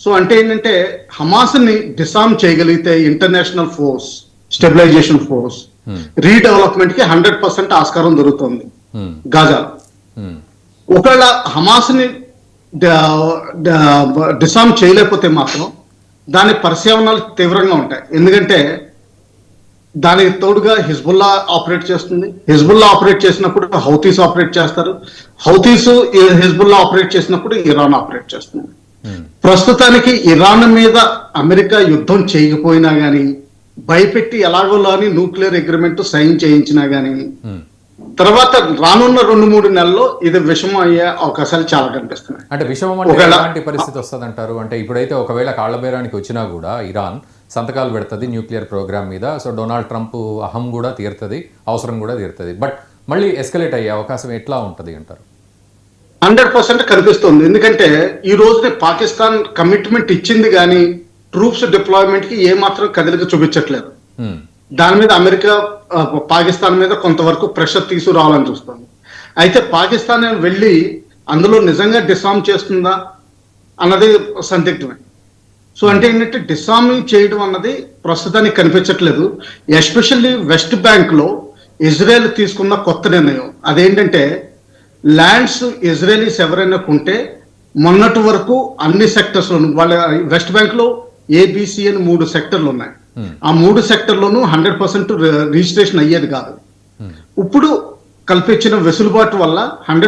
So అంటే ఏంటంటే Hamas ని డిసామ్ చేయగలిగితే international force, stabilisation force, redevelopment కి 100% ఆస్కారం దొరుకుతుంది గాజా. ఒకవేళ హమాస్ ని డిసామ్ చేయలేకపోతే మాత్రం దాని పరిశీలనలు తీవ్రంగా ఉంటాయి. ఎందుకంటే దానికి తోడుగా హిజ్బుల్లా ఆపరేట్ చేస్తుంది. హిజ్బుల్లా ఆపరేట్ చేసినప్పుడు హౌతీస్ ఆపరేట్ చేస్తారు. హౌతీస్ హిజ్బుల్లా ఆపరేట్ చేసినప్పుడు ఇరాన్ ఆపరేట్ చేస్తుంది. ప్రస్తుతానికి ఇరాన్ మీద అమెరికా యుద్ధం చేయకపోయినా గానీ, భయపెట్టి ఎలాగోలాని న్యూక్లియర్ అగ్రిమెంట్ సైన్ చేయించినా గానీ, తర్వాత రానున్న 2-3 నెలల్లో ఇది విషమం అయ్యే అవకాశాలు చాలా కనిపిస్తున్నాయి. అంటే విషమం అంటే ఎలాంటి పరిస్థితి వస్తుంది అంటారు? అంటే ఇప్పుడైతే ఒకవేళ కాళ్లబేరానికి వచ్చినా కూడా ఇరాన్ సంతకాలు పెడుతుంది న్యూక్లియర్ ప్రోగ్రామ్ మీద. సో డొనాల్డ్ ట్రంప్ అహం కూడా తీరుతుంది, అవసరం కూడా తీరుతుంది. బట్ మళ్ళీ ఎస్కలేట్ అయ్యే అవకాశం ఎట్లా ఉంటుంది అంటారు? 100% కనిపిస్తుంది. ఎందుకంటే ఈ రోజునే పాకిస్తాన్ కమిట్మెంట్ ఇచ్చింది కానీ ట్రూప్స్ డిప్లాయ్మెంట్ కి ఏమాత్రం కదలిక చూపించట్లేదు. దాని మీద అమెరికా పాకిస్తాన్ మీద కొంతవరకు ప్రెషర్ తీసుకురావాలని చూస్తుంది. అయితే పాకిస్తాన్ వెళ్ళి అందులో నిజంగా డిసామ్ చేస్తుందా అన్నది సందిగ్ధమే. సో అంటే ఏంటంటే డిసామింగ్ చేయడం అన్నది ప్రస్తుతానికి కనిపించట్లేదు. ఎస్పెషల్లీ వెస్ట్ బ్యాంక్ లో ఇజ్రాయెల్ తీసుకున్న కొత్త నిర్ణయం అదేంటంటే, ల్యాండ్స్ ఇజ్రాయలీస్ ఎవరైనా ఉంటే మొన్నటి వరకు అన్ని సెక్టర్స్ లోను, వాళ్ళ వెస్ట్ బ్యాంక్ లో ఏబిసి అని 3 సెక్టర్లు ఉన్నాయి. ఆ 3 సెక్టర్లోనూ 100% రిజిస్ట్రేషన్ అయ్యేది కాదు. ఇప్పుడు కల్పించిన వెసులుబాటు వల్ల